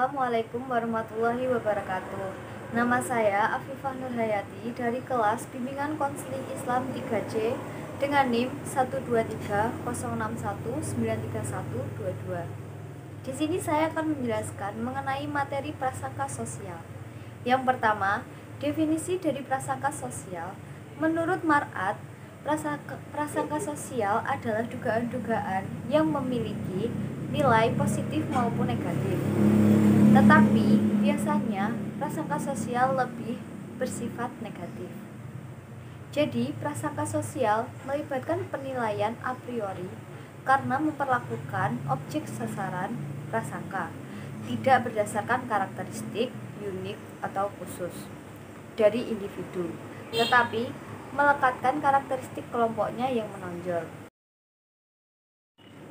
Assalamualaikum warahmatullahi wabarakatuh. Nama saya Afifah Nurhayati dari kelas Bimbingan Konseling Islam 3C dengan NIM 12306193122. Di sini saya akan menjelaskan mengenai materi prasangka sosial. Yang pertama, definisi dari prasangka sosial. Menurut Mar'at, prasangka sosial adalah dugaan-dugaan yang memiliki nilai positif maupun negatif. Tetapi biasanya prasangka sosial lebih bersifat negatif. Jadi, prasangka sosial melibatkan penilaian a priori karena memperlakukan objek sasaran prasangka tidak berdasarkan karakteristik unik atau khusus dari individu, tetapi melekatkan karakteristik kelompoknya yang menonjol.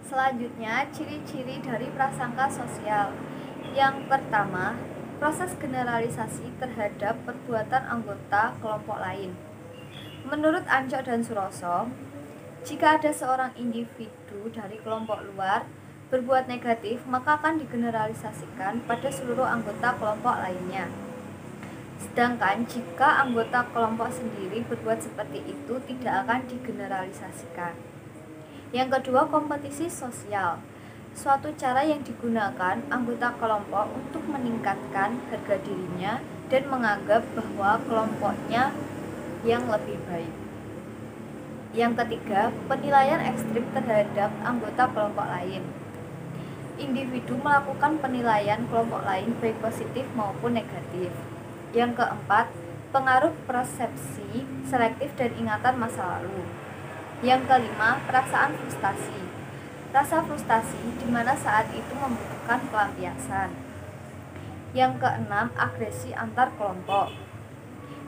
Selanjutnya, ciri-ciri dari prasangka sosial. Yang pertama, proses generalisasi terhadap perbuatan anggota kelompok lain. Menurut Ancok dan Suroso, jika ada seorang individu dari kelompok luar berbuat negatif, maka akan digeneralisasikan pada seluruh anggota kelompok lainnya. Sedangkan jika anggota kelompok sendiri berbuat seperti itu, tidak akan digeneralisasikan. Yang kedua, kompetisi sosial. Suatu cara yang digunakan anggota kelompok untuk meningkatkan harga dirinya dan menganggap bahwa kelompoknya yang lebih baik. Yang ketiga, penilaian ekstrim terhadap anggota kelompok lain. Individu melakukan penilaian kelompok lain baik positif maupun negatif. Yang keempat, pengaruh persepsi selektif dan ingatan masa lalu. Yang kelima, perasaan frustasi. Rasa frustasi di mana saat itu membutuhkan pelampiasan. Yang keenam, agresi antar kelompok.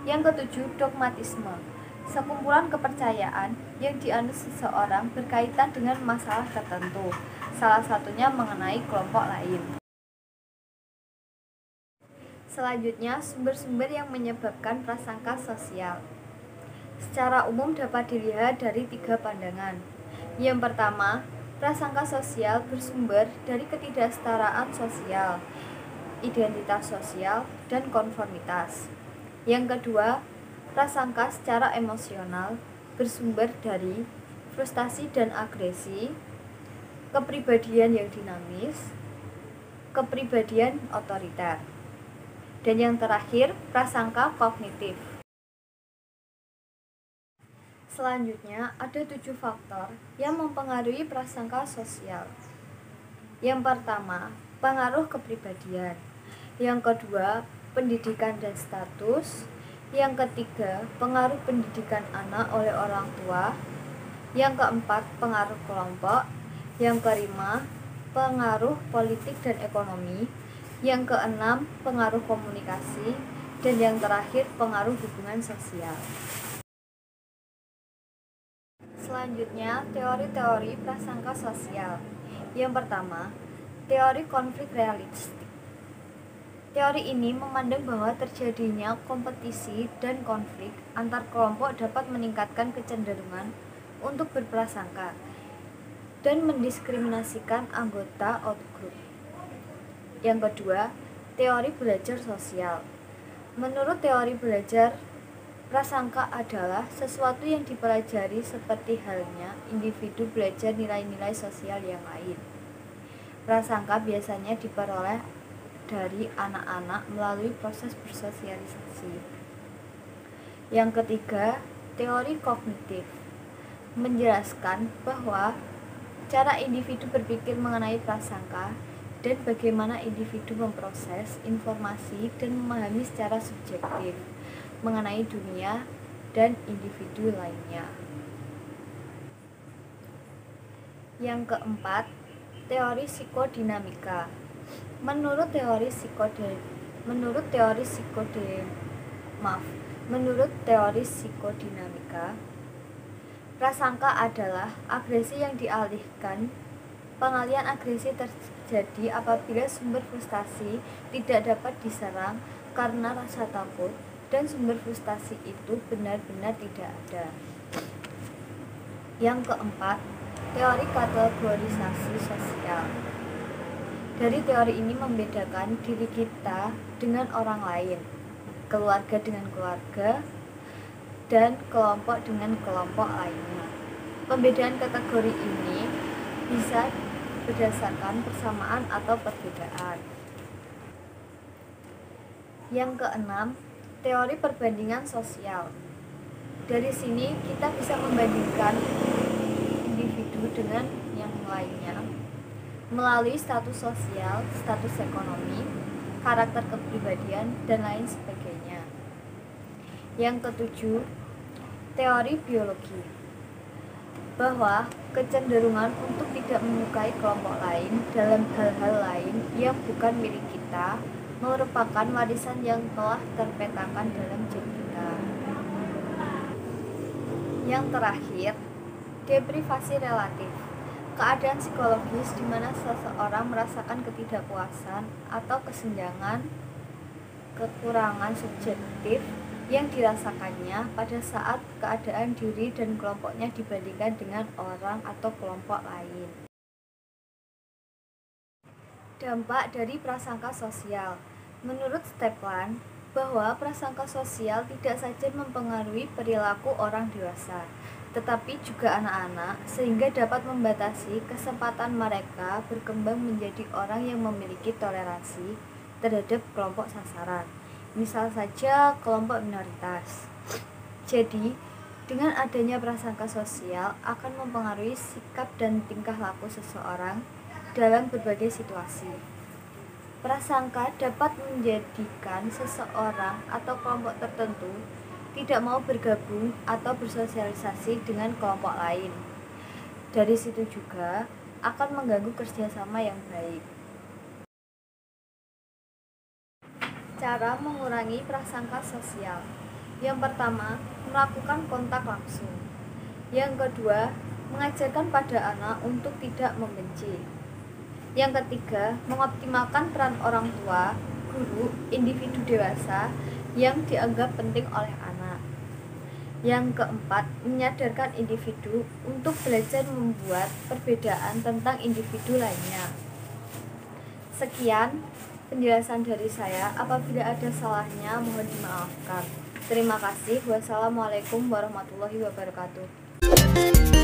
Yang ketujuh, dogmatisme. Sekumpulan kepercayaan yang dianut seseorang berkaitan dengan masalah tertentu, salah satunya mengenai kelompok lain. Selanjutnya, sumber-sumber yang menyebabkan prasangka sosial. Secara umum dapat dilihat dari 3 pandangan. Yang pertama, prasangka sosial bersumber dari ketidaksetaraan sosial, identitas sosial, dan konformitas. Yang kedua, prasangka secara emosional bersumber dari frustasi dan agresi, kepribadian yang dinamis, kepribadian otoriter. Dan yang terakhir, prasangka kognitif. Selanjutnya, ada 7 faktor yang mempengaruhi prasangka sosial. Yang pertama, pengaruh kepribadian. Yang kedua, pendidikan dan status. Yang ketiga, pengaruh pendidikan anak oleh orang tua. Yang keempat, pengaruh kelompok. Yang kelima, pengaruh politik dan ekonomi. Yang keenam, pengaruh komunikasi. Dan yang terakhir, pengaruh hubungan sosial. Selanjutnya, teori-teori prasangka sosial. Yang pertama, teori konflik realistik. Teori ini memandang bahwa terjadinya kompetisi dan konflik antar kelompok dapat meningkatkan kecenderungan untuk berprasangka dan mendiskriminasikan anggota outgroup. Yang kedua, teori belajar sosial. Menurut teori belajar, prasangka adalah sesuatu yang dipelajari seperti halnya individu belajar nilai-nilai sosial yang lain. Prasangka biasanya diperoleh dari anak-anak melalui proses bersosialisasi. Yang ketiga, teori kognitif menjelaskan bahwa cara individu berpikir mengenai prasangka dan bagaimana individu memproses informasi dan memahami secara subjektif mengenai dunia dan individu lainnya. Yang keempat, teori psikodinamika. Menurut teori psikodinamika, prasangka adalah agresi yang dialihkan. Pengalihan agresi terjadi apabila sumber frustasi tidak dapat diserang karena rasa takut dan sumber frustasi itu benar-benar tidak ada. Yang keempat, teori kategorisasi sosial. Dari teori ini membedakan diri kita dengan orang lain, keluarga dengan keluarga, dan kelompok dengan kelompok lainnya. Pembedaan kategori ini bisa berdasarkan persamaan atau perbedaan. Yang keenam, teori perbandingan sosial. Dari sini kita bisa membandingkan individu dengan yang lainnya melalui status sosial, status ekonomi, karakter kepribadian, dan lain sebagainya. Yang ketujuh, teori biologi, bahwa kecenderungan untuk tidak menyukai kelompok lain dalam hal-hal lain yang bukan milik kita merupakan warisan yang telah terpetakan dalam diri kita. Yang terakhir, deprivasi relatif, keadaan psikologis di mana seseorang merasakan ketidakpuasan atau kesenjangan, kekurangan subjektif yang dirasakannya pada saat keadaan diri dan kelompoknya dibandingkan dengan orang atau kelompok lain. Dampak dari prasangka sosial. Menurut Steplan, bahwa prasangka sosial tidak saja mempengaruhi perilaku orang dewasa, tetapi juga anak-anak, sehingga dapat membatasi kesempatan mereka berkembang menjadi orang yang memiliki toleransi terhadap kelompok sasaran, misal saja kelompok minoritas. Jadi, dengan adanya prasangka sosial akan mempengaruhi sikap dan tingkah laku seseorang dalam berbagai situasi. Prasangka dapat menjadikan seseorang atau kelompok tertentu tidak mau bergabung atau bersosialisasi dengan kelompok lain. Dari situ juga akan mengganggu kerjasama yang baik. Cara mengurangi prasangka sosial. Yang pertama, melakukan kontak langsung. Yang kedua, mengajarkan pada anak untuk tidak membenci. Yang ketiga, mengoptimalkan peran orang tua, guru, individu dewasa yang dianggap penting oleh anak. Yang keempat, menyadarkan individu untuk belajar membuat perbedaan tentang individu lainnya. Sekian penjelasan dari saya. Apabila ada salahnya, mohon dimaafkan. Terima kasih. Wassalamualaikum warahmatullahi wabarakatuh.